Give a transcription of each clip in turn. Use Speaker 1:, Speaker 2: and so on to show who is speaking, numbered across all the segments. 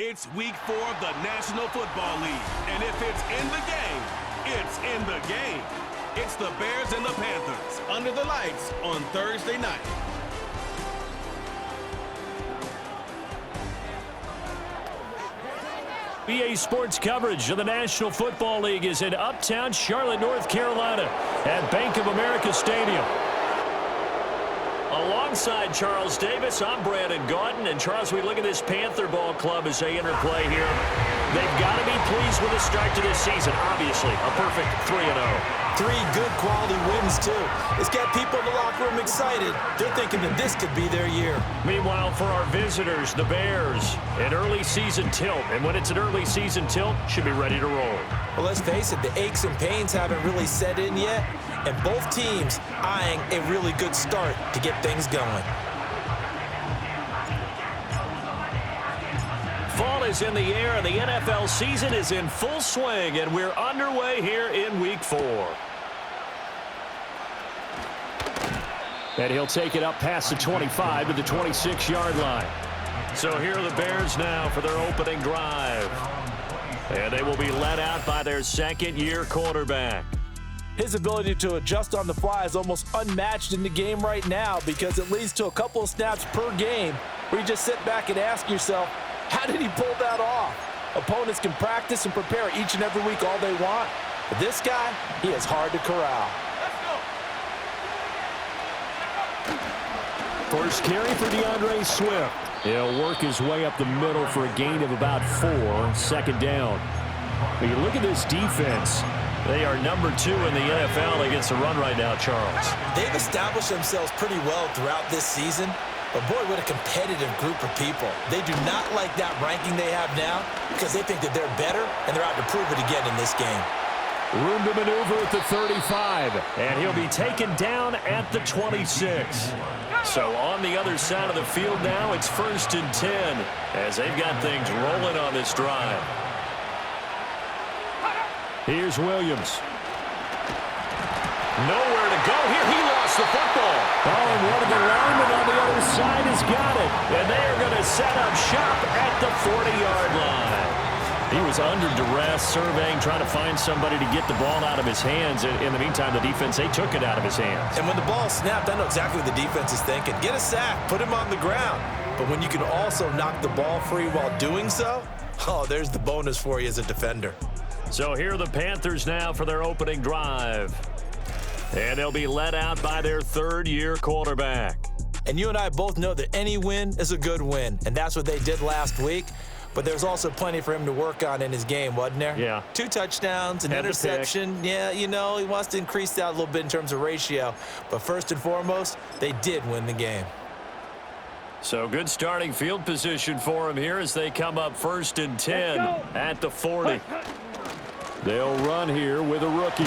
Speaker 1: It's week 4 of the National Football League. And if it's in the game, it's in the game. It's the Bears and the Panthers under the lights on Thursday night.
Speaker 2: EA Sports coverage of the National Football League is in uptown Charlotte, North Carolina at Bank of America Stadium. Alongside Charles Davis, I'm Brandon Gaudin. And Charles, we look at this Panther ball club as they enter play here. They've got to be pleased with the start to this season. Obviously, a perfect 3-0.
Speaker 3: 3 good quality wins, too. It's got people in the locker room excited. They're thinking that this could be their year.
Speaker 2: Meanwhile, for our visitors, the Bears, an early season tilt. And when it's an early season tilt, should be ready to roll.
Speaker 3: Well, let's face it, the aches and pains haven't really set in yet. And both teams eyeing a really good start to get things going.
Speaker 2: Fall is in the air, and the NFL season is in full swing, and we're underway here in Week 4. And he'll take it up past the 25 to the 26-yard line. So here are the Bears now for their opening drive. And they will be led out by their second-year quarterback.
Speaker 3: His ability to adjust on the fly is almost unmatched in the game right now because it leads to a couple of snaps per game where you just sit back and ask yourself, how did he pull that off? Opponents can practice and prepare each and every week all they want, but this guy, he is hard to corral.
Speaker 2: First carry for DeAndre Swift. He'll work his way up the middle for a gain of about 4, second down. When you look at this defense, they are number 2 in the NFL against the run right now, Charles.
Speaker 3: They've established themselves pretty well throughout this season, but boy, what a competitive group of people. They do not like that ranking they have now because they think that they're better, and they're out to prove it again in this game.
Speaker 2: Room to maneuver at the 35, and he'll be taken down at the 26. So on the other side of the field now, it's 1st and 10 as they've got things rolling on this drive. Here's Williams. Nowhere to go here. He lost the football. Oh, and one of the linemen on the other side has got it. And they are going to set up shop at the 40-yard line. He was under duress, surveying, trying to find somebody to get the ball out of his hands. In the meantime, the defense, they took it out of his hands.
Speaker 3: And when the ball snapped, I know exactly what the defense is thinking. Get a sack, put him on the ground. But when you can also knock the ball free while doing so, oh, there's the bonus for you as a defender.
Speaker 2: So here are the Panthers now for their opening drive. And they'll be led out by their 3rd-year quarterback.
Speaker 3: And you and I both know that any win is a good win, and that's what they did last week. But there's also plenty for him to work on in his game, wasn't there?
Speaker 2: Yeah.
Speaker 3: 2 touchdowns, an interception. Yeah, you know, he wants to increase that a little bit in terms of ratio. But first and foremost, they did win the game.
Speaker 2: So good starting field position for him here as they come up 1st and 10 at the 40. They'll run here with a rookie.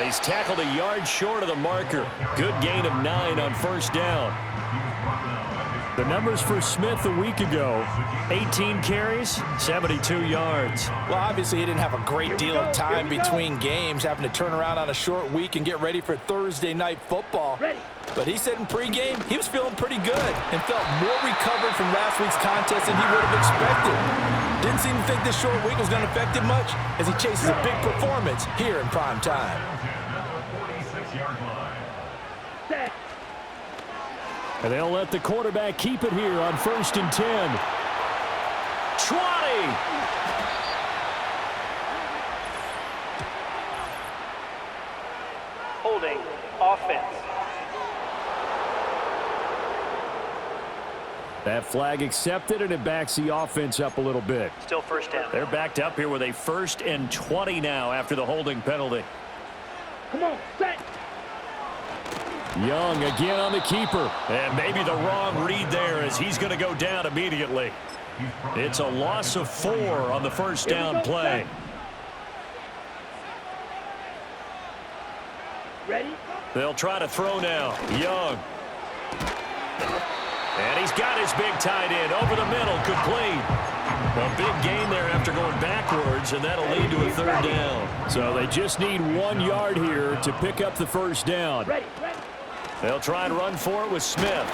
Speaker 2: He's tackled a yard short of the marker. Good gain of 9 on 1st down. The numbers for Smith a week ago, 18 carries, 72 yards.
Speaker 3: Well, obviously he didn't have a great deal of time between games, having to turn around on a short week and get ready for Thursday night football. But he said in pregame he was feeling pretty good and felt more recovered from last week's contest than he would have expected. Didn't seem to think this short week was going to affect him much as he chases a big performance here in prime time.
Speaker 2: And they'll let the quarterback keep it here on 1st and 10. 20!
Speaker 4: Holding offense.
Speaker 2: That flag accepted, and it backs the offense up a little bit.
Speaker 4: Still 1st down.
Speaker 2: They're backed up here with a 1st and 20 now after the holding penalty.
Speaker 4: Come on, set.
Speaker 2: Young again on the keeper. And maybe the wrong read there as he's going to go down immediately. It's a loss of 4 on the 1st down play.
Speaker 4: Ready?
Speaker 2: They'll try to throw now. Young. And he's got his big tight end over the middle, complete. A big gain there after going backwards, and that'll lead to a 3rd down. So they just need 1 yard here to pick up the 1st down.
Speaker 4: Ready.
Speaker 2: They'll try and run for it with Smith.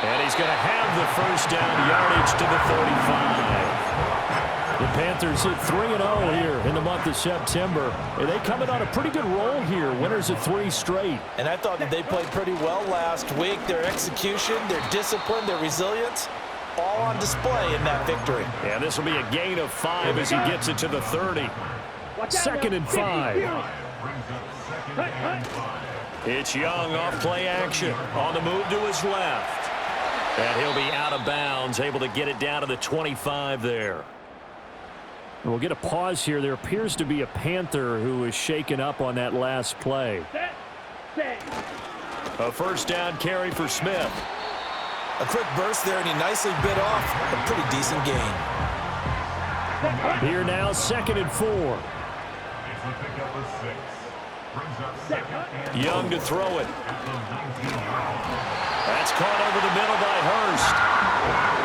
Speaker 2: And he's going to have the 1st down, yardage to the 35. Panthers at 3-0 here in the month of September. And they come in on a pretty good roll here. Winners of 3 straight.
Speaker 3: And I thought that they played pretty well last week. Their execution, their discipline, their resilience, all on display in that victory.
Speaker 2: And this will be a gain of 5 as he gets it to the 30. 2nd and 5. It's Young off play action. On the move to his left. And he'll be out of bounds, able to get it down to the 25 there. We'll get a pause here. There appears to be a Panther who was shaken up on that last play. A first down carry for Smith.
Speaker 3: A quick burst there, and he nicely bit off a pretty decent gain.
Speaker 2: Here now, 2nd and 4. Young to throw it. That's caught over the middle by Hurst.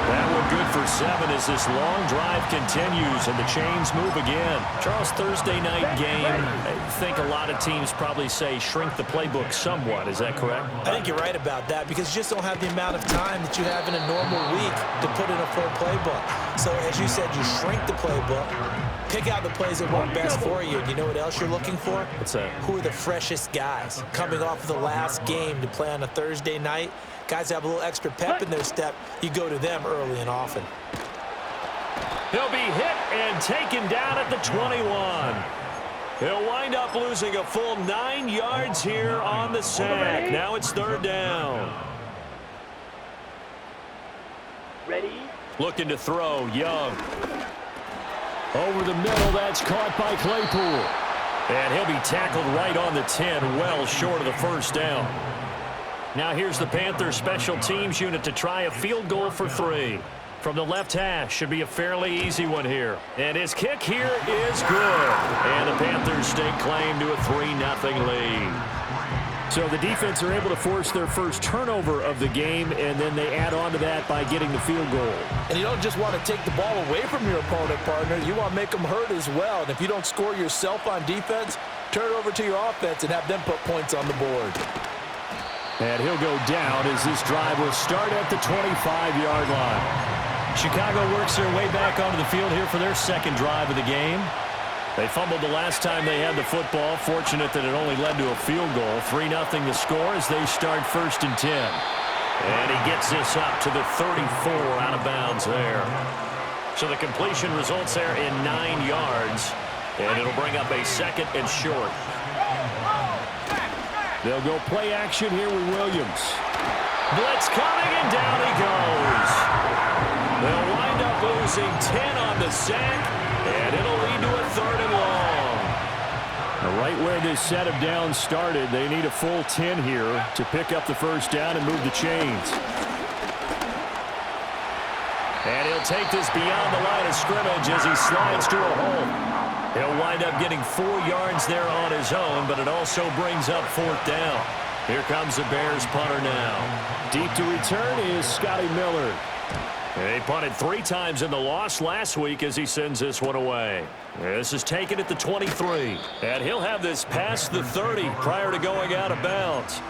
Speaker 2: That one good for 7 as this long drive continues and the chains move again. Charles, Thursday night game, I think a lot of teams probably say shrink the playbook somewhat. Is that correct?
Speaker 3: I think you're right about that because you just don't have the amount of time that you have in a normal week to put in a full playbook. So as you said, you shrink the playbook, pick out the plays that work best for you. And you know what else you're looking for?
Speaker 2: What's that?
Speaker 3: Who are the freshest guys coming off of the last game to play on a Thursday night? Guys have a little extra pep in their step. You go to them early and often.
Speaker 2: He'll be hit and taken down at the 21. He'll wind up losing a full 9 yards here on the sack. Now it's 3rd down.
Speaker 4: Ready?
Speaker 2: Looking to throw, Young. Over the middle, that's caught by Claypool. And he'll be tackled right on the 10, well short of the first down. Now here's the Panthers special teams unit to try a field goal for 3. From the left hash, should be a fairly easy one here. And his kick here is good. And the Panthers stake claim to a 3-0 lead. So the defense are able to force their first turnover of the game, and then they add on to that by getting the field goal.
Speaker 3: And you don't just want to take the ball away from your opponent, partner. You want to make them hurt as well. And if you don't score yourself on defense, turn it over to your offense and have them put points on the board.
Speaker 2: And he'll go down as this drive will start at the 25-yard line. Chicago works their way back onto the field here for their 2nd drive of the game. They fumbled the last time they had the football. Fortunate that it only led to a field goal. 3-0 the score as they start 1st and 10. And he gets this up to the 34 out of bounds there. So the completion results there in 9 yards. And it'll bring up a 2nd and short. They'll go play action here with Williams. Blitz coming, and down he goes. They'll wind up losing 10 on the sack, and it'll lead to a 3rd and long. Now, right where this set of downs started, they need a full 10 here to pick up the first down and move the chains. And he'll take this beyond the line of scrimmage as he slides to a hole. He'll wind up getting 4 yards there on his own, but it also brings up 4th down. Here comes the Bears punter now. Deep to return is Scotty Miller. They punted 3 times in the loss last week as he sends this one away. This is taken at the 23. And he'll have this past the 30 prior to going out of bounds.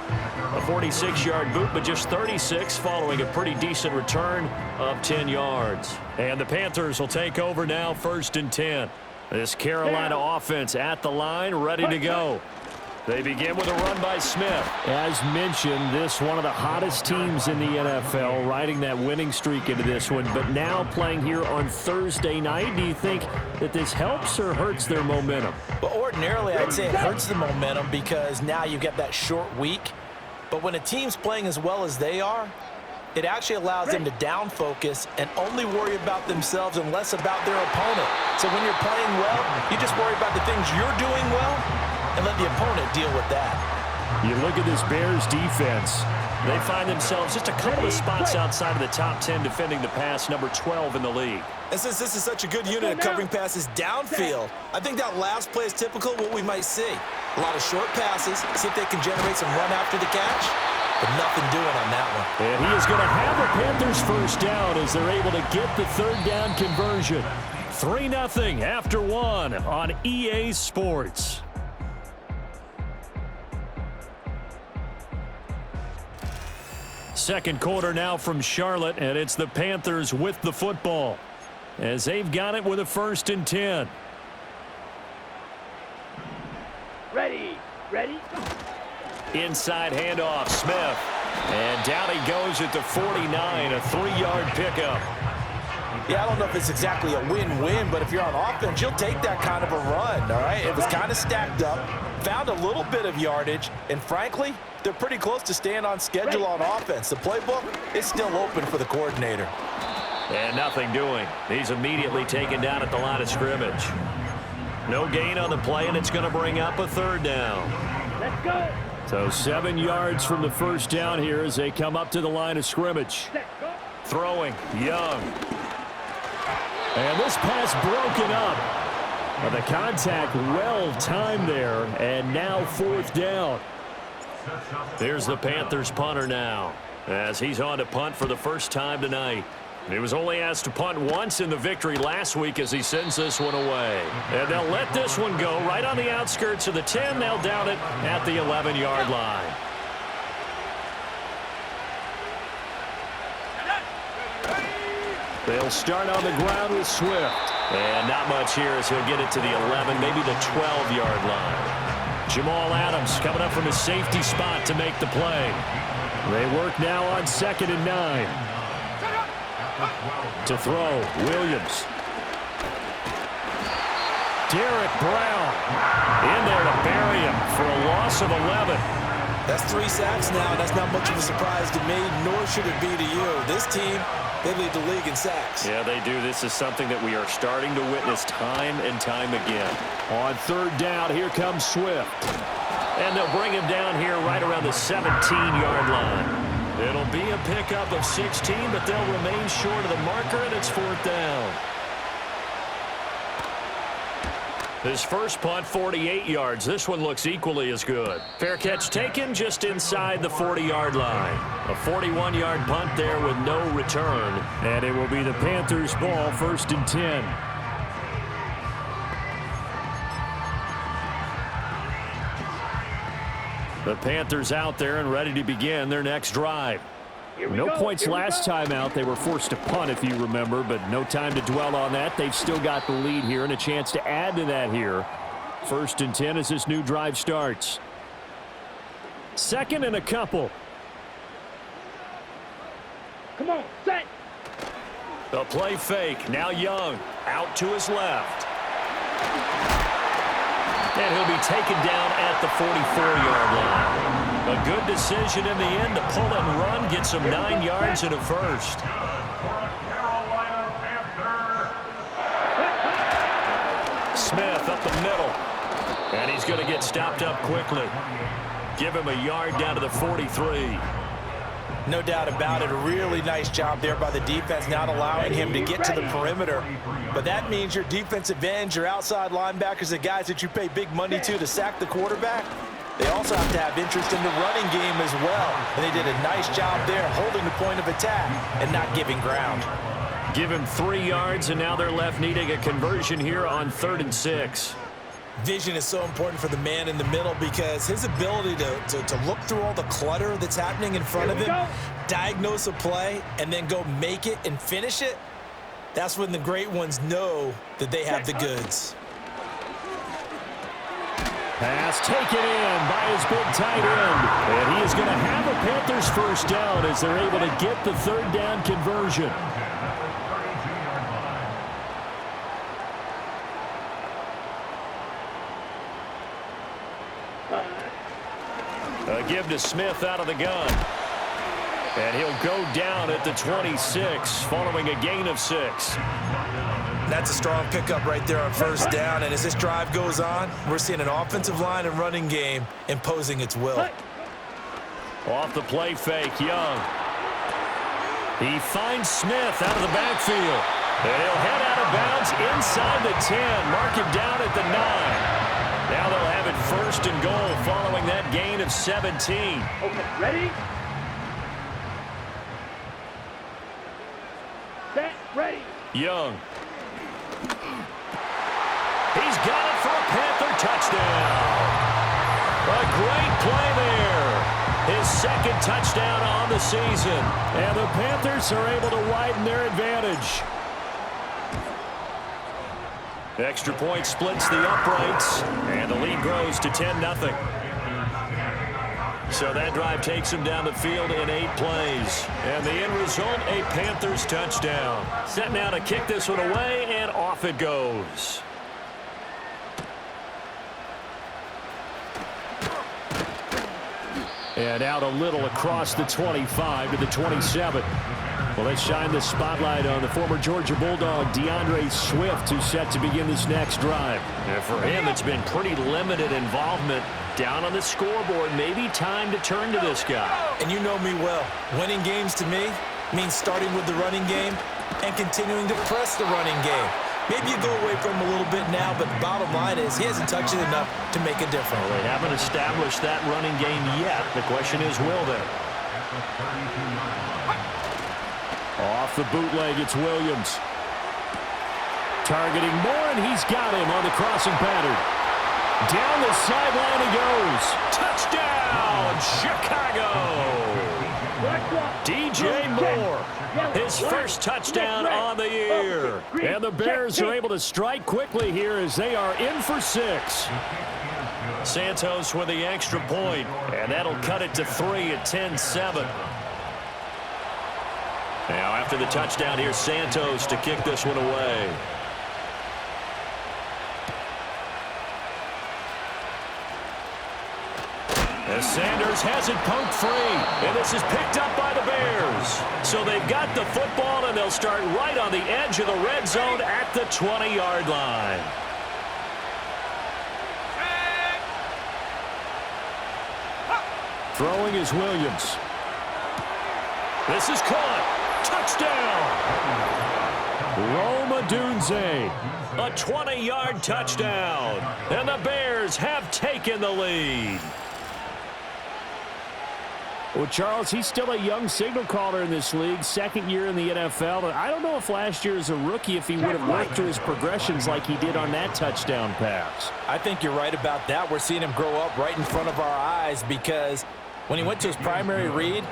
Speaker 2: A 46-yard boot, but just 36 following a pretty decent return of 10 yards. And the Panthers will take over now 1st and 10. This Carolina offense at the line, ready to go. They begin with a run by Smith. As mentioned, this one of the hottest teams in the NFL, riding that winning streak into this one, but now playing here on Thursday night. Do you think that this helps or hurts their momentum?
Speaker 3: Well, ordinarily, I'd say it hurts the momentum because now you get that short week. But when a team's playing as well as they are, it actually allows them to down focus and only worry about themselves and less about their opponent. So when you're playing well, you just worry about the things you're doing well and let the opponent deal with that.
Speaker 2: You look at this Bears defense. They find themselves just a couple of spots outside of the top 10 defending the pass, number 12 in the league.
Speaker 3: And since this is such a good unit at covering passes downfield, I think that last play is typical of what we might see. A lot of short passes, see if they can generate some run after the catch, but nothing doing on that one.
Speaker 2: And he is going to have the Panthers first down as they're able to get the 3rd down conversion. 3-0 after 1 on EA Sports. Second quarter now from Charlotte, and it's the Panthers with the football. as they've got it with a 1st and 10.
Speaker 4: Ready. Ready.
Speaker 2: Inside handoff, Smith. And down he goes at the 49, a 3-yard pickup.
Speaker 3: Yeah, I don't know if it's exactly a win-win, but if you're on offense, you'll take that kind of a run, all right? It was kind of stacked up, found a little bit of yardage, and frankly, they're pretty close to staying on schedule on offense. The playbook is still open for the coordinator.
Speaker 2: And nothing doing. He's immediately taken down at the line of scrimmage. No gain on the play, and it's going to bring up a 3rd down.
Speaker 4: Let's go.
Speaker 2: So 7 yards from the 1st down here as they come up to the line of scrimmage.
Speaker 4: Set. Go.
Speaker 2: Throwing, Young. And this pass broken up. But the contact well timed there, and now 4th down. There's the Panthers punter now, as he's on to punt for the first time tonight. He was only asked to punt once in the victory last week as he sends this one away. And they'll let this one go right on the outskirts of the 10. They'll down it at the 11-yard line. They'll start on the ground with Swift. And not much here as he'll get it to the 11, maybe the 12-yard line. Jamal Adams coming up from his safety spot to make the play. They work now on 2nd and 9. To throw, Williams. Derek Brown in there to bury him for a loss of 11.
Speaker 3: That's 3 sacks now. That's not much of a surprise to me, nor should it be to you. This team, they lead the league in sacks.
Speaker 2: Yeah, they do. This is something that we are starting to witness time and time again. On 3rd down, here comes Swift. And they'll bring him down here right around the 17-yard line. It'll be a pickup of 16, but they'll remain short of the marker, and it's 4th down. His first punt, 48 yards. This one looks equally as good. Fair catch taken just inside the 40-yard line. A 41-yard punt there with no return. And it will be the Panthers' ball, 1st and 10. The Panthers out there and ready to begin their next drive. No points last time out. They were forced to punt, if you remember, but no time to dwell on that. They've still got the lead here and a chance to add to that here. 1st and 10 as this new drive starts. 2nd and a couple.
Speaker 4: Come on, set.
Speaker 2: The play fake. Now Young out to his left. And he'll be taken down at the 44-yard line. A good decision in the end to pull and run, get some 9 yards and a 1st. Smith up the middle. And he's going to get stopped up quickly. Give him a yard down to the 43.
Speaker 3: No doubt about it. A really nice job there by the defense, not allowing him to get to the perimeter. But that means your defensive ends, your outside linebackers, the guys that you pay big money to sack the quarterback, they also have to have interest in the running game as well. And they did a nice job there holding the point of attack and not giving ground.
Speaker 2: Give him 3 yards, and now they're left needing a conversion here on 3rd and 6.
Speaker 3: Vision is so important for the man in the middle because his ability to look through all the clutter that's happening in front of him, diagnose a play, and then go make it and finish it, that's when the great ones know that they have the goods.
Speaker 2: Pass taken in by his big tight end. And he is going to have a Panthers 1st down as they're able to get the 3rd down conversion. A give to Smith out of the gun. And he'll go down at the 26 following a gain of 6.
Speaker 3: That's a strong pickup right there on 1st down. And as this drive goes on, we're seeing an offensive line and running game imposing its will.
Speaker 2: Off the play fake, Young. He finds Smith out of the backfield. And he'll head out of bounds inside the 10. Mark him down at the 9. Now they'll have it 1st and goal following that gain of 17.
Speaker 4: Okay, ready? Set, ready.
Speaker 2: Young. He's got it for a Panther touchdown. A great play there. His 2nd touchdown on the season. And the Panthers are able to widen their advantage. Extra point splits the uprights, and the lead grows to 10-0. So that drive takes him down the field in 8 plays. And the end result, a Panthers touchdown. Set now to kick this one away, and off it goes. And out a little across the 25 to the 27. Well, let's shine the spotlight on the former Georgia Bulldog, DeAndre Swift, who's set to begin this next drive. And for him, it's been pretty limited involvement down on the scoreboard. Maybe time to turn to this guy.
Speaker 3: And you know me well. Winning games to me means starting with the running game and continuing to press the running game. Maybe you go away from him a little bit now, but the bottom line is he hasn't touched it enough to make a difference.
Speaker 2: Well, they haven't established that running game yet. The question is, will they? Off the bootleg, it's Williams. Targeting Moore, and he's got him on the crossing pattern. Down the sideline he goes. Touchdown, Chicago! DJ Moore, his first touchdown on the year. And the Bears are able to strike quickly here as they are in for 6. Santos with the extra point, and that'll cut it to 3 at 10-7. Now after the touchdown, here's Santos to kick this one away. As Sanders has it poked free, and this is picked up by the Bears. So they've got the football, and they'll start right on the edge of the red zone at the 20-yard line. Throwing is Williams. This is caught. Touchdown! Rome Odunze. A 20-yard touchdown. And the Bears have taken the lead. Well, Charles, he's still a young signal caller in this league, second year in the NFL. I don't know if last year as a rookie, if he would have worked through his progressions like he did on that touchdown pass.
Speaker 3: I think you're right about that. We're seeing him grow up right in front of our eyes because when he went to his primary read,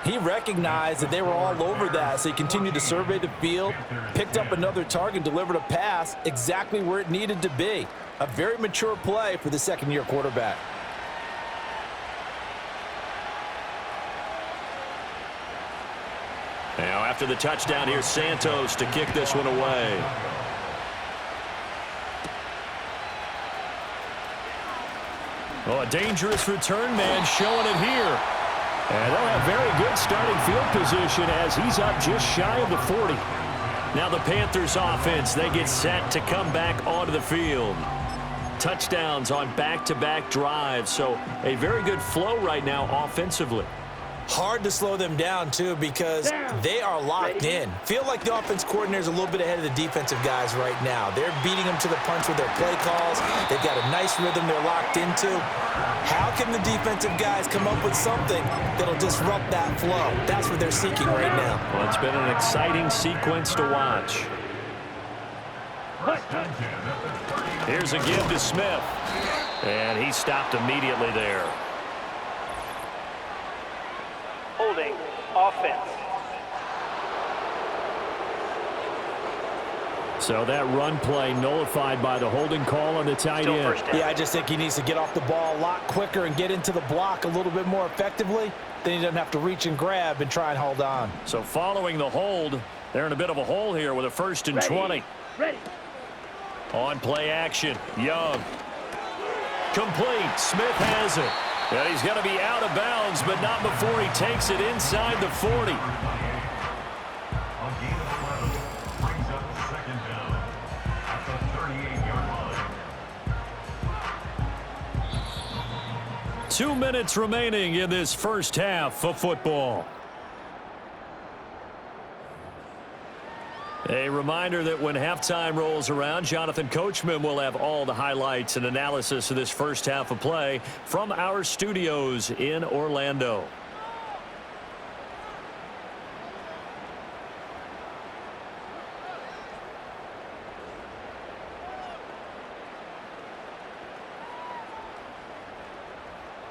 Speaker 3: he recognized that they were all over that, so he continued to survey the field, picked up another target, delivered a pass exactly where it needed to be. A very mature play for the second-year quarterback.
Speaker 2: Now after the touchdown, here's Santos to kick this one away. Oh, a dangerous return man showing it here. And they'll have very good starting field position as he's up just shy of the 40. Now the Panthers offense, they get set to come back onto the field. Touchdowns on back-to-back drives, so a very good flow right now offensively.
Speaker 3: Hard to slow them down, too, because they are locked in. Feel like the offense coordinator is a little bit ahead of the defensive guys right now. They're beating them to the punch with their play calls. They've got a nice rhythm they're locked into. How can the defensive guys come up with something that'll disrupt that flow? That's what they're seeking right now.
Speaker 2: Well, it's been an exciting sequence to watch. Here's a give to Smith. And he stopped immediately there.
Speaker 4: Holding offense.
Speaker 2: So that run play nullified by the holding call on the tight end.
Speaker 3: Yeah, I just think he needs to get off the ball a lot quicker and get into the block a little bit more effectively. Then he doesn't have to reach and grab and try and hold on.
Speaker 2: So following the hold, they're in a bit of a hole here with a 1st and 20.
Speaker 4: Ready.
Speaker 2: On play action, Young. Complete, Smith has it. And he's going to be out of bounds, but not before he takes it inside the 40.
Speaker 5: Brings up second down at the 38-yard line.
Speaker 2: 2 minutes remaining in this first half of football. A reminder that when halftime rolls around, Jonathan Coachman will have all the highlights and analysis of this first half of play from our studios in Orlando.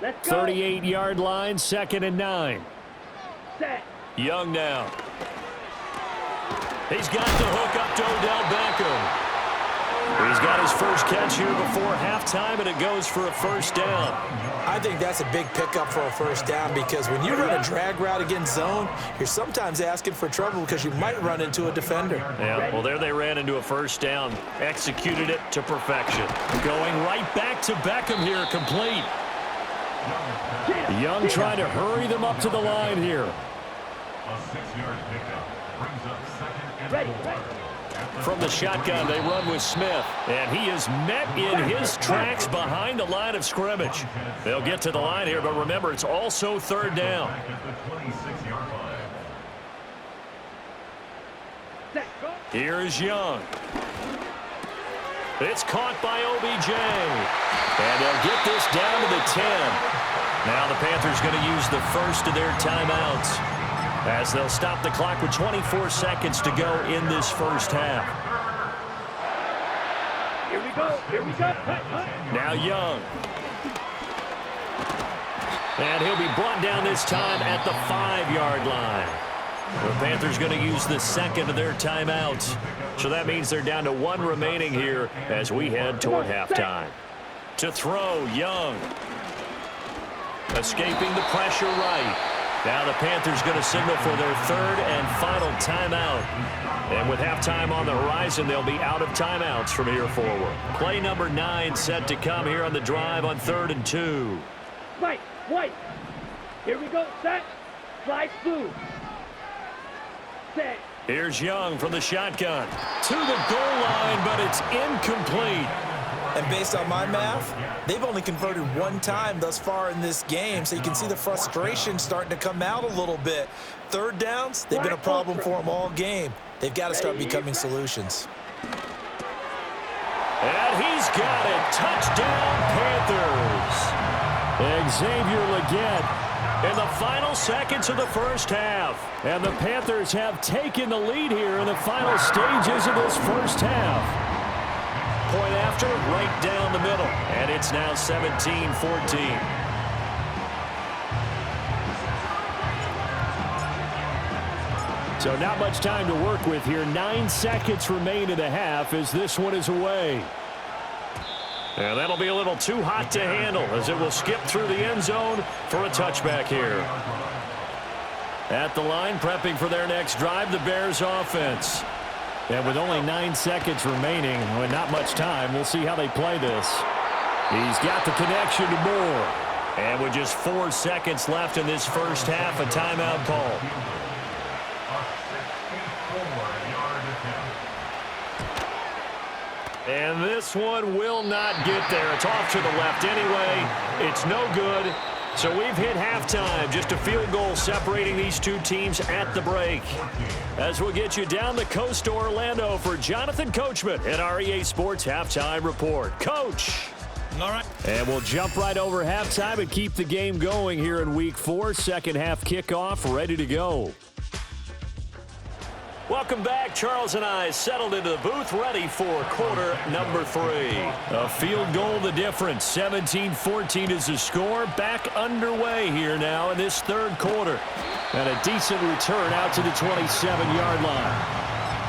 Speaker 4: Let's go.
Speaker 2: 38-yard line, 2nd and 9.
Speaker 4: Set.
Speaker 2: Young now. He's got the hook up to Odell Beckham. He's got catch here before halftime, and it goes for a first down.
Speaker 3: I think that's a big pickup for a first down because when you run a drag route against zone, you're sometimes asking for trouble because you might run into a defender.
Speaker 2: Yeah, well, there they ran into a first down. Executed it to perfection. Going right back to Beckham here, complete. Young trying to hurry them up to the line here.
Speaker 5: A 6-yard pickup brings up 2nd and 4.
Speaker 2: From the shotgun, they run with Smith, and he is met in his tracks behind the line of scrimmage. They'll get to the line here, but remember, it's also third down.
Speaker 5: Back at the 26-yard line.
Speaker 2: Here's Young. It's caught by OBJ, and they'll get this down to the 10. Now the Panthers going to use the first of their timeouts, as they'll stop the clock with 24 seconds to go in this first half.
Speaker 4: Here we go. Here we go.
Speaker 2: Now Young. And he'll be brought down this time at the 5-yard line. The Panthers going to use the second of their timeouts. So that means they're down to 1 remaining here as we head toward halftime. To throw, Young. Escaping the pressure right. Now the Panthers going to signal for their third and final timeout. And with halftime on the horizon, they'll be out of timeouts from here forward. Play number 9 set to come here on the drive on 3rd and 2.
Speaker 4: Mike, White. Here we go. Set. Slide through. Set.
Speaker 2: Here's Young from the shotgun. To the goal line, but it's incomplete.
Speaker 3: And based on my math, they've only converted 1 time thus far in this game, so you can see the frustration starting to come out a little bit. Third downs, they've been a problem for them all game. They've got to start becoming solutions.
Speaker 2: And he's got it. Touchdown, Panthers. Xavier Legette in the final seconds of the first half. And the Panthers have taken the lead here in the final stages of this first half. Point after, right down the middle. And it's now 17-14. So not much time to work with here. 9 seconds remain in the half as this one is away. And that'll be a little too hot to handle as it will skip through the end zone for a touchback here. At the line, prepping for their next drive, the Bears offense. And with only 9 seconds remaining, with not much time, we'll see how they play this. He's got the connection to Moore. And with just 4 seconds left in this first half, a timeout call. And this one will not get there. It's off to the left anyway. It's no good. So we've hit halftime. Just a field goal separating these two teams at the break. As we'll get you down the coast to Orlando for Jonathan Coachman at our EA Sports Halftime Report. Coach.
Speaker 3: All right.
Speaker 2: And we'll jump right over halftime and keep the game going here in Week 4. Second half kickoff ready to go. Welcome back. Charles and I settled into the booth ready for quarter number 3. A field goal the difference. 17-14 is the score. Back underway here now in this third quarter. And a decent return out to the 27-yard line.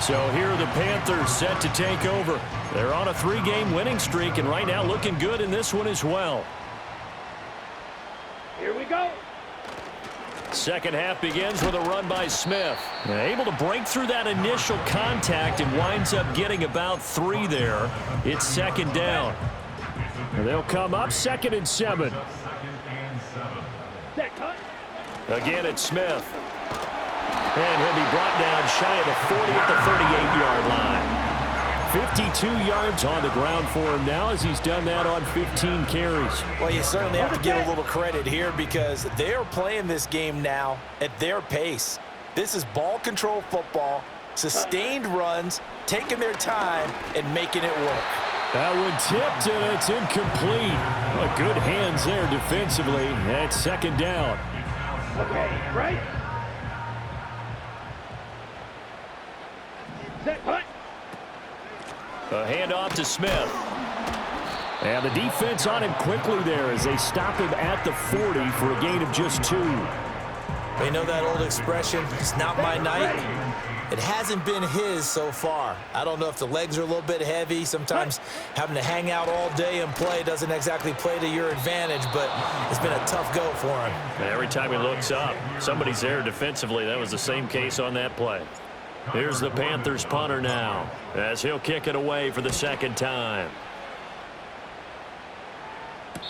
Speaker 2: So here are the Panthers set to take over. They're on a 3-game winning streak and right now looking good in this one as well.
Speaker 4: Here we go.
Speaker 2: Second half begins with a run by Smith. Able to break through that initial contact and winds up getting about 3 there. It's second down. They'll come up 2nd and 7. Again, it's Smith. And he'll be brought down shy of the 40 at the 38-yard line. 52 yards on the ground for him now as he's done that on 15 carries.
Speaker 3: Well, you certainly have to give a little credit here because they're playing this game now at their pace. This is ball control football, sustained runs, taking their time, and making it work.
Speaker 2: That one tipped, and it's incomplete. Well, good hands there defensively. That's second down.
Speaker 4: Okay, right. Set, hut.
Speaker 2: A handoff to Smith. And the defense on him quickly there as they stop him at the 40 for a gain of just 2.
Speaker 3: They know that old expression, it's not my night. It hasn't been his so far. I don't know if the legs are a little bit heavy. Sometimes having to hang out all day and play doesn't exactly play to your advantage, but it's been a tough go for him.
Speaker 2: And every time he looks up, somebody's there defensively. That was the same case on that play. Here's the Panthers punter now, as he'll kick it away for the second time.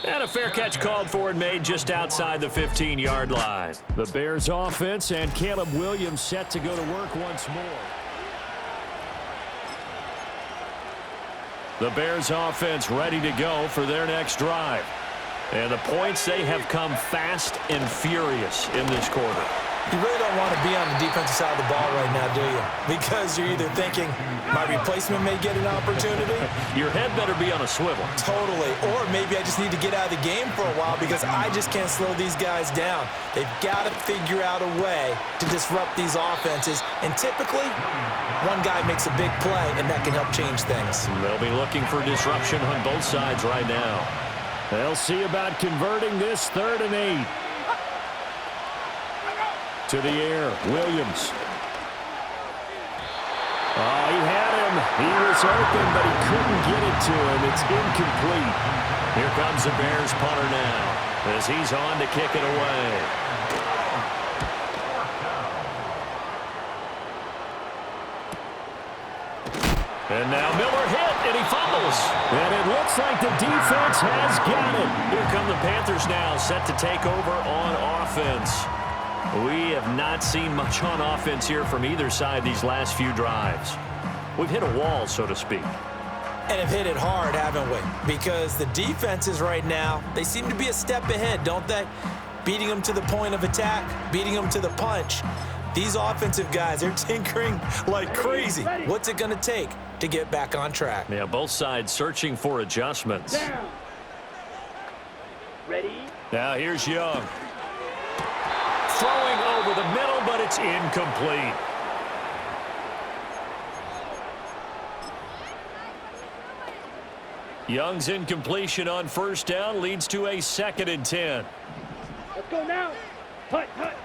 Speaker 2: And a fair catch called for and made just outside the 15-yard line. The Bears offense and Caleb Williams set to go to work once more. The Bears offense ready to go for their next drive. And the points, they have come fast and furious in this quarter.
Speaker 3: You really don't want to be on the defensive side of the ball right now, do you? Because you're either thinking, my replacement may get an opportunity.
Speaker 2: Your head better be on a swivel.
Speaker 3: Totally. Or maybe I just need to get out of the game for a while because I just can't slow these guys down. They've got to figure out a way to disrupt these offenses. And typically, one guy makes a big play, and that can help change things.
Speaker 2: They'll be looking for disruption on both sides right now. They'll see about converting this 3rd and 8. To the air, Williams. Oh, he had him. He was open, but he couldn't get it to him. It's incomplete. Here comes the Bears punter now, as he's on to kick it away. And now Miller hit, and he fumbles. And it looks like the defense has got it. Here come the Panthers now, set to take over on offense. We have not seen much on offense here from either side these last few drives. We've hit a wall, so to speak.
Speaker 3: And have hit it hard, haven't we? Because the defenses right now, they seem to be a step ahead, don't they? Beating them to the point of attack, beating them to the punch. These offensive guys are tinkering like crazy. What's it going to take to get back on track?
Speaker 2: Yeah, both sides searching for adjustments.
Speaker 4: Down. Ready?
Speaker 2: Now here's Young. Throwing over the middle, but it's incomplete. Young's incompletion on first down leads to a 2nd and 10.
Speaker 4: Let's go now. Hut, hut.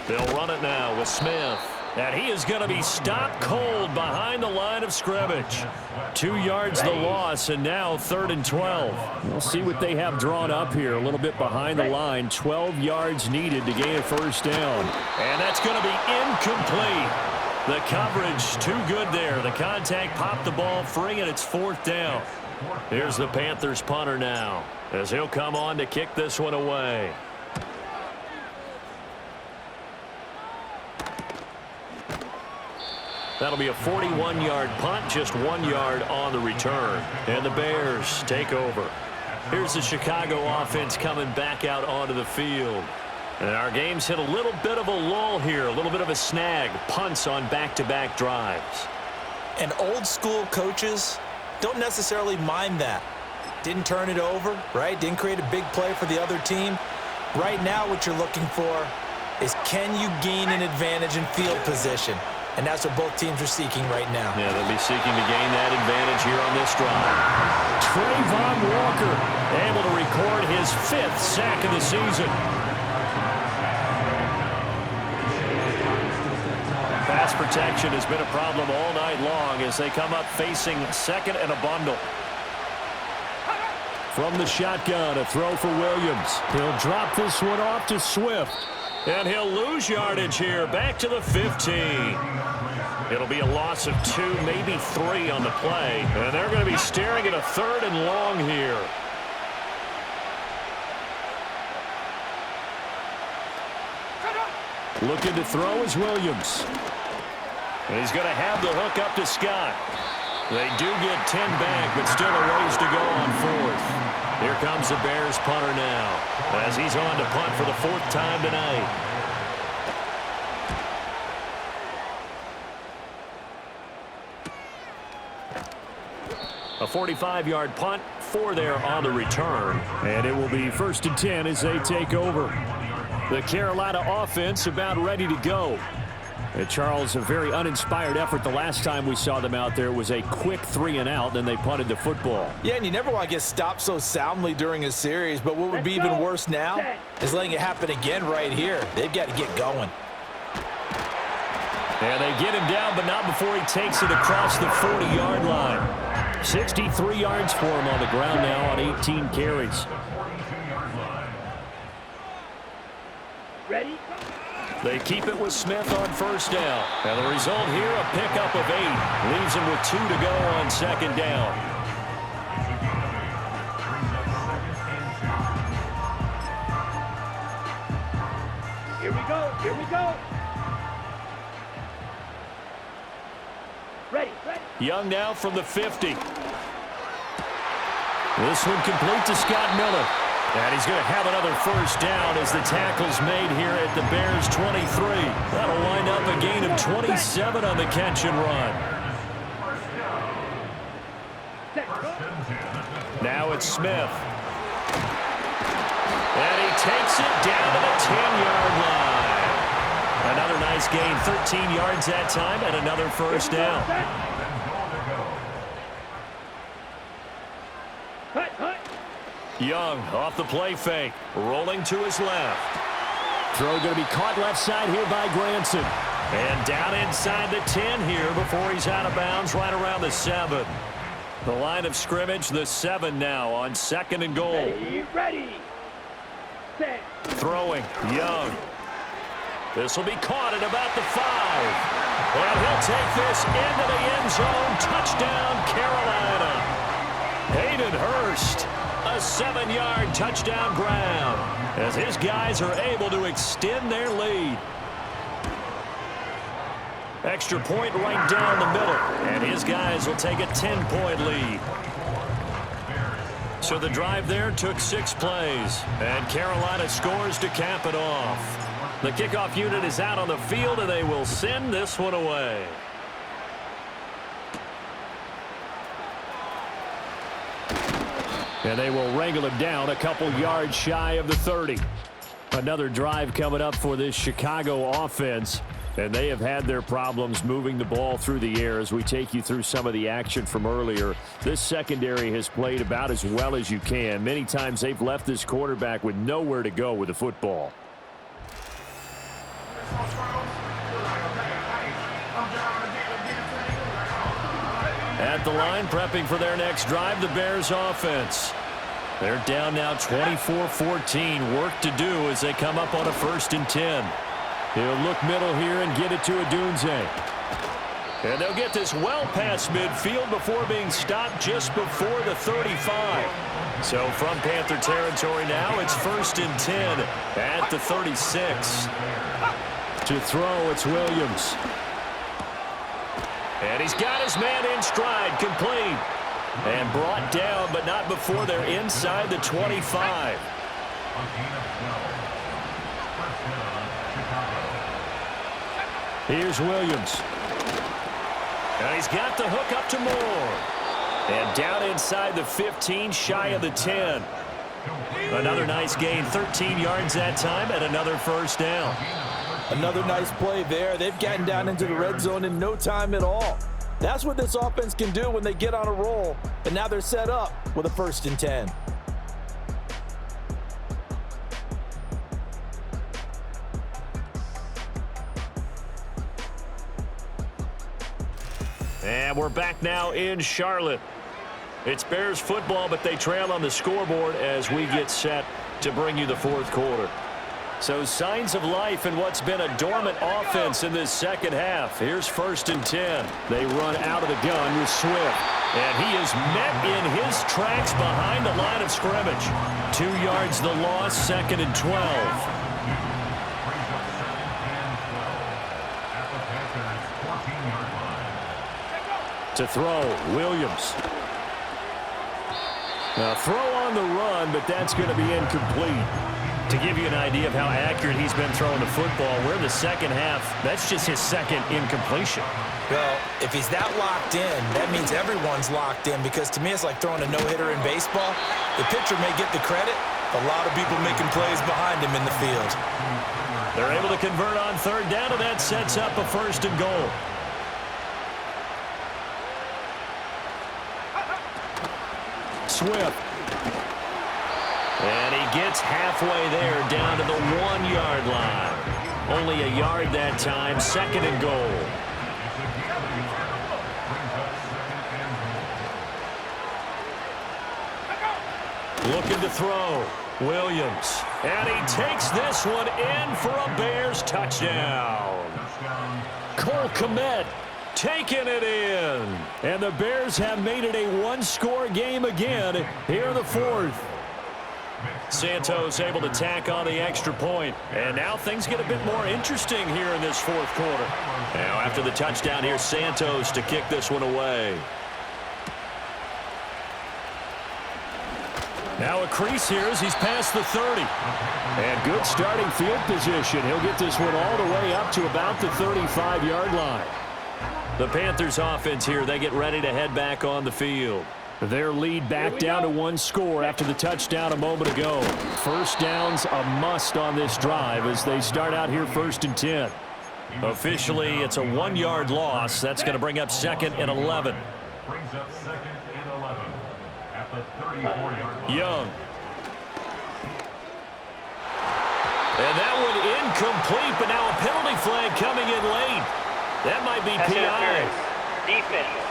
Speaker 2: They'll run it now with Smith. And he is going to be stopped cold behind the line of scrimmage. 2 yards the loss, and now 3rd and 12. We'll see what they have drawn up here. A little bit behind the line. 12 yards needed to gain a first down. And that's going to be incomplete. The coverage too good there. The contact popped the ball free, and it's 4th down. Here's the Panthers punter now, as he'll come on to kick this one away. That'll be a 41-yard punt, just 1 yard on the return. And the Bears take over. Here's the Chicago offense coming back out onto the field. And our game's hit a little bit of a lull here, a little bit of a snag. Punts on back-to-back drives.
Speaker 3: And old school coaches don't necessarily mind that. Didn't turn it over, right? Didn't create a big play for the other team. Right now what you're looking for is, can you gain an advantage in field position? And that's what both teams are seeking right now.
Speaker 2: Yeah, they'll be seeking to gain that advantage here on this drive. Trayvon Walker able to record his 5th sack of the season. Pass protection has been a problem all night long as they come up facing 2nd and a bundle. From the shotgun, a throw for Williams. He'll drop this one off to Swift. And he'll lose yardage here, back to the 15. It'll be a loss of 2, maybe 3 on the play. And they're going to be staring at a 3rd and long here. Looking to throw is Williams. And he's going to have the hook up to Scott. They do get 10 back, but still a ways to go on 4th. Here comes the Bears punter now, as he's on to punt for the 4th time tonight. A 45-yard punt, 4 there on the return. And it will be 1st and 10 as they take over. The Carolina offense about ready to go. And Charles, a very uninspired effort. The last time we saw them out there was a quick 3 and out, then they punted the football.
Speaker 3: Yeah, and you never want to get stopped so soundly during a series, but what would be even worse now is letting it happen again right here. They've got to get going.
Speaker 2: And they get him down, but not before he takes it across the 40-yard line. 63 yards for him on the ground now on 18 carries.
Speaker 4: Ready?
Speaker 2: They keep it with Smith on first down. And the result here, a pickup of 8. Leaves him with 2 to go on second down.
Speaker 4: Here we go. Here we go. Ready.
Speaker 2: Young now from the 50. This one complete to Scott Miller. And he's going to have another first down as the tackle's made here at the Bears 23. That'll wind up a gain of 27 on the catch and run. Now it's Smith. And he takes it down to the 10-yard line. Another nice gain, 13 yards that time, and another first down. Young off the play fake, rolling to his left. Throw going to be caught left side here by Granson. And down inside the 10 here before he's out of bounds right around the 7. The line of scrimmage, the 7 now on second and goal.
Speaker 4: Ready. Set.
Speaker 2: Throwing, Young. This will be caught at about the 5. And he'll take this into the end zone. Touchdown, Carolina. Hayden Hurst. A 7-yard touchdown grab as his guys are able to extend their lead. Extra point right down the middle, and his guys will take a 10-point lead. So the drive there took 6 plays, and Carolina scores to cap it off. The kickoff unit is out on the field, and they will send this one away. And they will wrangle him down a couple yards shy of the 30. Another drive coming up for this Chicago offense. And they have had their problems moving the ball through the air as we take you through some of the action from earlier. This secondary has played about as well as you can. Many times they've left this quarterback with nowhere to go with the football. At the line, prepping for their next drive, the Bears offense. They're down now 24-14. Work to do as they come up on a 1st and 10. He'll look middle here and get it to Odunze. And they'll get this well past midfield before being stopped just before the 35. So from Panther territory now, it's 1st and 10 at the 36. To throw, it's Williams. And he's got his man in stride, complete. And brought down, but not before they're inside the 25. Here's Williams. And he's got the hook up to Moore. And down inside the 15, shy of the 10. Another nice gain, 13 yards that time, and another first down.
Speaker 3: Another nice play there. They've gotten down into the red zone in no time at all. That's what this offense can do when they get on a roll. And now they're set up with a 1st and 10.
Speaker 2: And we're back now in Charlotte. It's Bears football, but they trail on the scoreboard as we get set to bring you the 4th quarter. So signs of life in what's been a dormant offense in this second half. Here's 1st and 10. They run out of the gun with Swift. And he is met in his tracks behind the line of scrimmage. 2 yards the loss, 2nd and 12. To throw, Williams. Now throw on the run, but that's going to be incomplete. To give you an idea of how accurate he's been throwing the football, we're in the second half. That's just his 2nd incompletion.
Speaker 3: Well, if he's that locked in, that means everyone's locked in, because to me it's like throwing a no-hitter in baseball. The pitcher may get the credit, a lot of people making plays behind him in the field.
Speaker 2: They're able to convert on 3rd down, and that sets up a 1st and goal. Swift. And he gets halfway there down to the 1-yard line. Only a yard that time, 2nd and goal. Looking to throw. Williams. And he takes this one in for a Bears touchdown. Cole Kmet taking it in. And the Bears have made it a one-score game again here in the 4th. Santos able to tack on the extra point. And now things get a bit more interesting here in this 4th quarter. Now after the touchdown, here's Santos to kick this one away. Now a crease here as he's past the 30. And good starting field position. He'll get this one all the way up to about the 35-yard line. The Panthers offense here, they get ready to head back on the field. Their lead back down to 1 score after the touchdown a moment ago. First down's a must on this drive as they start out here 1st and 10. Officially, it's a 1-yard loss. That's going to bring up 2nd and 11.
Speaker 5: Brings up 2nd and 11 at the 34-yard line.
Speaker 2: Young. And that one incomplete, but now a penalty flag coming in late. That might be PI.
Speaker 4: Defense.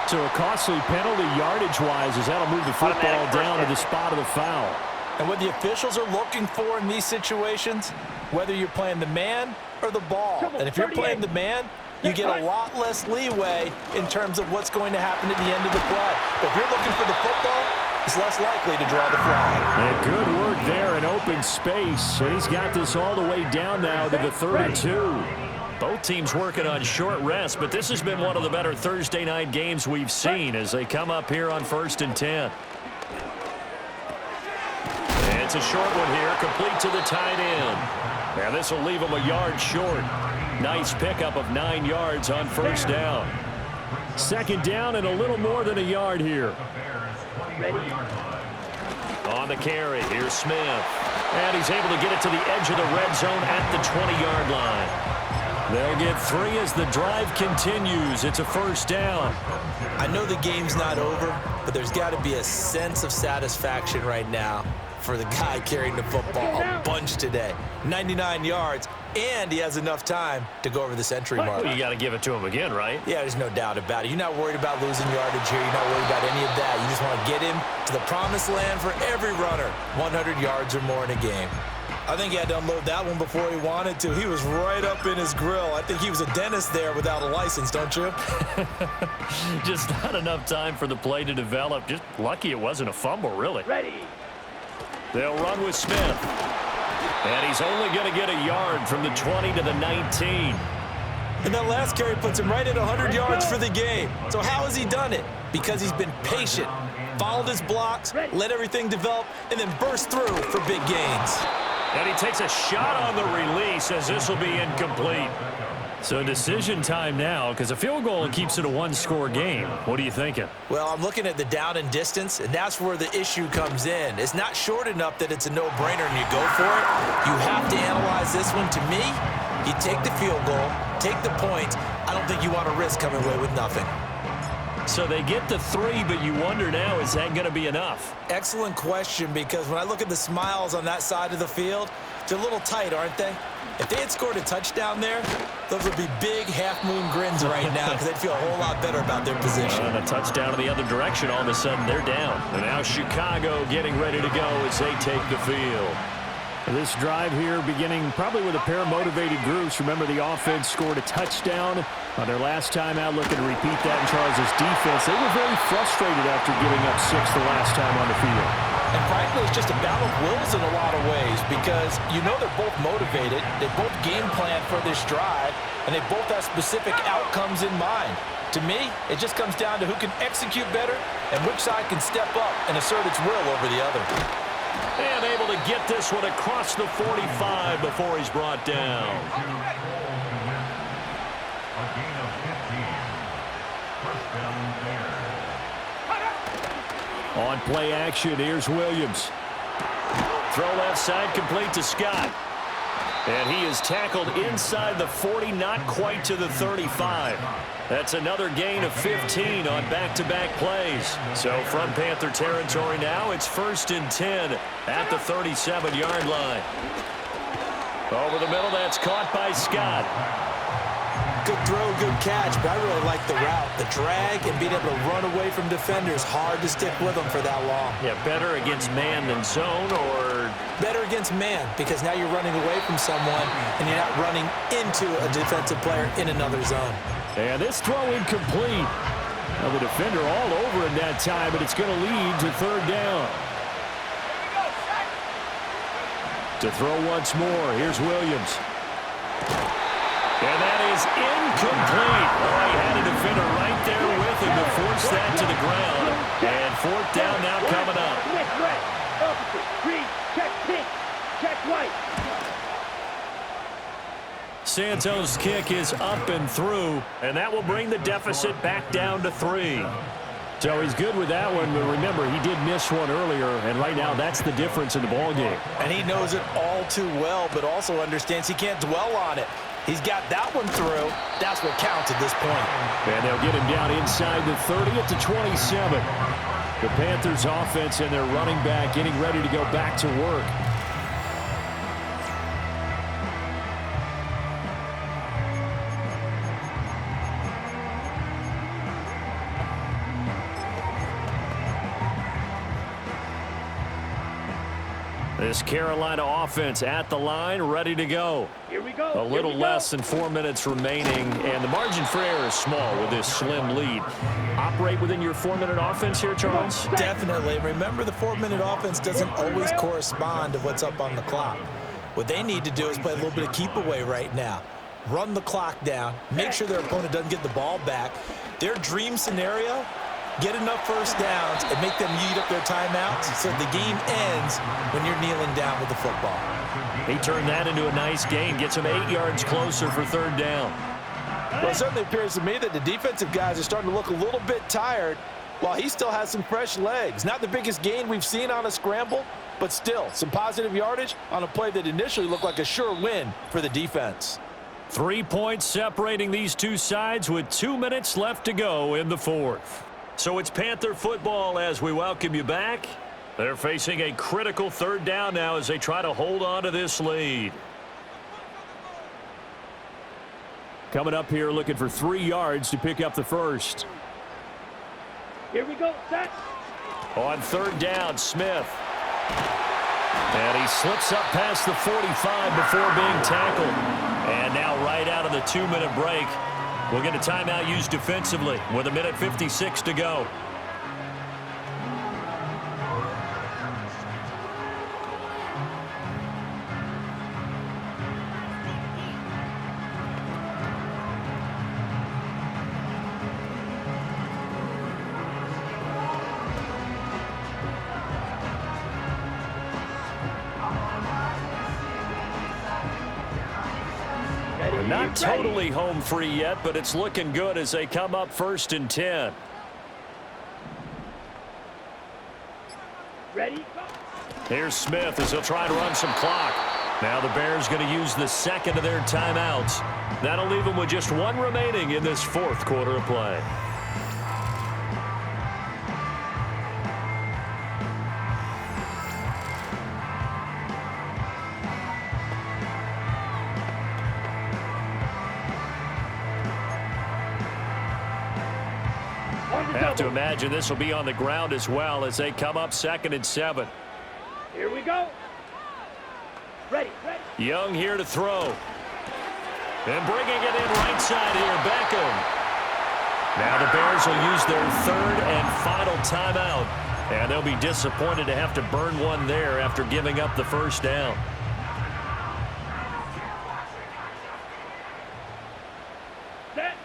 Speaker 2: So a costly penalty yardage-wise as that'll move the football down to the spot of the foul.
Speaker 3: And what the officials are looking for in these situations, whether you're playing the man or the ball. And if you're playing the man, you get a lot less leeway in terms of what's going to happen at the end of the play. But if you're looking for the football, it's less likely to draw the flag.
Speaker 2: And good work there in open space. And he's got this all the way down now to the 32. Both teams working on short rest, but this has been one of the better Thursday night games we've seen as they come up here on 1st and 10. And it's a short one here, complete to the tight end. Now this will leave him a yard short. Nice pickup of 9 yards on 1st down. 2nd down and a little more than a yard here. On the carry, here's Smith. And he's able to get it to the edge of the red zone at the 20-yard line. They'll get 3 as the drive continues. It's a 1st down.
Speaker 3: I know the game's not over, but there's got to be a sense of satisfaction right now for the guy carrying the football a bunch today. 99 yards, and he has enough time to go over the century mark.
Speaker 2: Well, you got to give it to him again, right?
Speaker 3: Yeah, there's no doubt about it. You're not worried about losing yardage here. You're not worried about any of that. You just want to get him to the promised land for every runner, 100 yards or more in a game. I think he had to unload that one before he wanted to. He was right up in his grill. I think he was a dentist there without a license, don't you?
Speaker 2: Just not enough time for the play to develop. Just lucky it wasn't a fumble, really.
Speaker 4: Ready.
Speaker 2: They'll run with Smith. And he's only going to get a yard from the 20 to the 19.
Speaker 3: And that last carry puts him right at 100 yards for the game. So how has he done it? Because he's been patient, followed his blocks, let everything develop, and then burst through for big gains.
Speaker 2: And he takes a shot on the release as this will be incomplete. So decision time now because a field goal keeps it a 1-score game. What are you thinking?
Speaker 3: Well, I'm looking at the down and distance, and that's where the issue comes in. It's not short enough that it's a no-brainer and you go for it. You have to analyze this one. To me, you take the field goal, take the points. I don't think you want to risk coming away with nothing.
Speaker 2: So they get the 3, but you wonder now, is that going to be enough?
Speaker 3: Excellent question, because when I look at the smiles on that side of the field, they're a little tight, aren't they? If they had scored a touchdown there, those would be big half-moon grins right now because they'd feel a whole lot better about their position.
Speaker 2: And a touchdown in the other direction, all of a sudden they're down. And now Chicago getting ready to go as they take the field. This drive here beginning probably with a pair of motivated groups. Remember, the offense scored a touchdown on their last time out, looking to repeat that in Charles' defense. They were very frustrated after giving up 6 the last time on the field.
Speaker 3: And frankly, it's just a battle of wills in a lot of ways because you know they're both motivated, they both game plan for this drive, and they both have specific outcomes in mind. To me, it just comes down to who can execute better and which side can step up and assert its will over the other.
Speaker 2: And able to get this one across the 45 before he's brought down.
Speaker 5: A gain of 15. First down there.
Speaker 2: On play action, here's Williams. Throw left side, complete to Scott. And he is tackled inside the 40, not quite to the 35. That's another gain of 15 on back-to-back plays. So from Panther territory now, it's 1st and 10 at the 37-yard line. Over the middle, that's caught by Scott.
Speaker 3: Good throw, good catch, but I really like the route. The drag and being able to run away from defenders, hard to stick with them for that long.
Speaker 2: Yeah, better against man than zone, or?
Speaker 3: Better against man, because now you're running away from someone and you're not running into a defensive player in another zone.
Speaker 2: And this throw incomplete. Well, the defender all over in that time, but it's going to lead to third down. To throw once more, here's Williams. And that is incomplete. Oh, he had a defender right there with him to force that to the ground. And fourth down now coming up.
Speaker 4: Next red, opposite, green, check pink, check white.
Speaker 2: Santos' kick is up and through, and that will bring the deficit back down to 3. So he's good with that one, but remember, he did miss one earlier, and right now that's the difference in the ballgame.
Speaker 3: And he knows it all too well, but also understands he can't dwell on it. He's got that one through. That's what counts at this point.
Speaker 2: And they'll get him down inside the 30 at the 27. The Panthers offense and their running back getting ready to go back to work. This Carolina offense at the line, ready to go.
Speaker 4: Here we go.
Speaker 2: A little less than 4 minutes remaining, and the margin for error is small with this slim lead. Operate within your 4-minute offense here, Charles?
Speaker 3: Definitely. Remember, the 4-minute offense doesn't always correspond to what's up on the clock. What they need to do is play a little bit of keep away right now. Run the clock down. Make sure their opponent doesn't get the ball back. Their dream scenario, get enough first downs and make them eat up their timeouts so the game ends when you're kneeling down with the football.
Speaker 2: He turned that into a nice gain, gets him 8 yards closer for third down.
Speaker 3: Well, it certainly appears to me that the defensive guys are starting to look a little bit tired while he still has some fresh legs. Not the biggest gain we've seen on a scramble, but still some positive yardage on a play that initially looked like a sure win for the defense.
Speaker 2: 3 points separating these two sides with 2 minutes left to go in the fourth. So it's Panther football as we welcome you back. They're facing a critical third down now as they try to hold on to this lead. Coming up here looking for 3 yards to pick up the first.
Speaker 4: Here we go, set.
Speaker 2: On third down, Smith. And he slips up past the 45 before being tackled. And now right out of the 2-minute break, we'll get a timeout used defensively with 1:56 to go. Not totally home free yet, but it's looking good as they come up 1st and 10.
Speaker 4: Ready?
Speaker 2: Here's Smith as he'll try to run some clock. Now the Bears going to use the second of their timeouts. That'll leave them with just 1 remaining in this fourth quarter of play. Have to imagine this will be on the ground as well as they come up 2nd and 7.
Speaker 4: Here we go. Ready.
Speaker 2: Young here to throw. And bringing it in right side here, Beckham. Now the Bears will use their 3rd and final timeout. And they'll be disappointed to have to burn one there after giving up the first down.
Speaker 4: Set.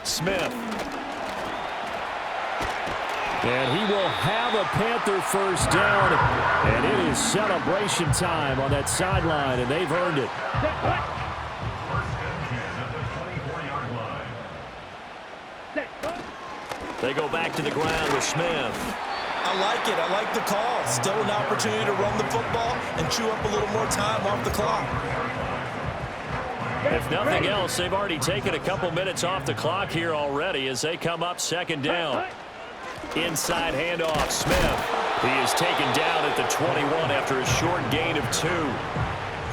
Speaker 2: Smith. And he will have a Panther first down. And it is celebration time on that sideline, and they've earned it.
Speaker 4: Set. What? Set. What?
Speaker 2: They go back to the ground with Smith.
Speaker 3: I like it. I like the call. Still an opportunity to run the football and chew up a little more time off the clock.
Speaker 2: If nothing else, they've already taken a couple minutes off the clock here already as they come up 2nd down. Inside handoff, Smith. He is taken down at the 21 after a short gain of 2.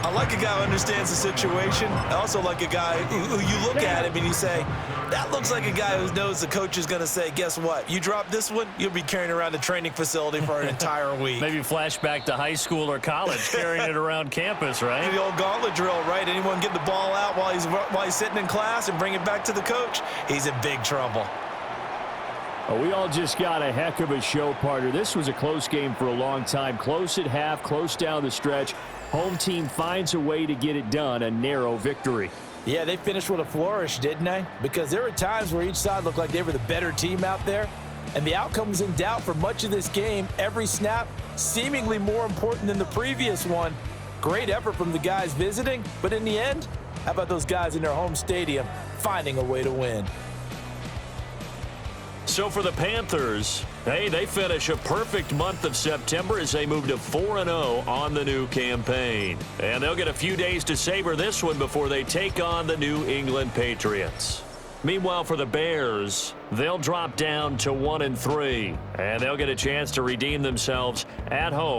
Speaker 3: I like a guy who understands the situation. I also like a guy who you look at him and you say, that looks like a guy who knows the coach is going to say, guess what? You drop this one, you'll be carrying around the training facility for an entire week.
Speaker 2: Maybe flashback to high school or college, carrying it around campus, right?
Speaker 3: The old gauntlet drill, right? Anyone get the ball out while he's sitting in class and bring it back to the coach? He's in big trouble.
Speaker 2: Well, we all just got a heck of a show, partner. This was a close game for a long time. Close at half, close down the stretch. Home team finds a way to get it done, a narrow victory.
Speaker 3: Yeah, they finished with a flourish, didn't they? Because there were times where each side looked like they were the better team out there, and the outcome was in doubt for much of this game. Every snap seemingly more important than the previous one. Great effort from the guys visiting, but in the end, how about those guys in their home stadium finding a way to win?
Speaker 2: So for the Panthers, hey, they finish a perfect month of September as they move to 4-0 on the new campaign. And they'll get a few days to savor this one before they take on the New England Patriots. Meanwhile, for the Bears, they'll drop down to 1-3, and they'll get a chance to redeem themselves at home.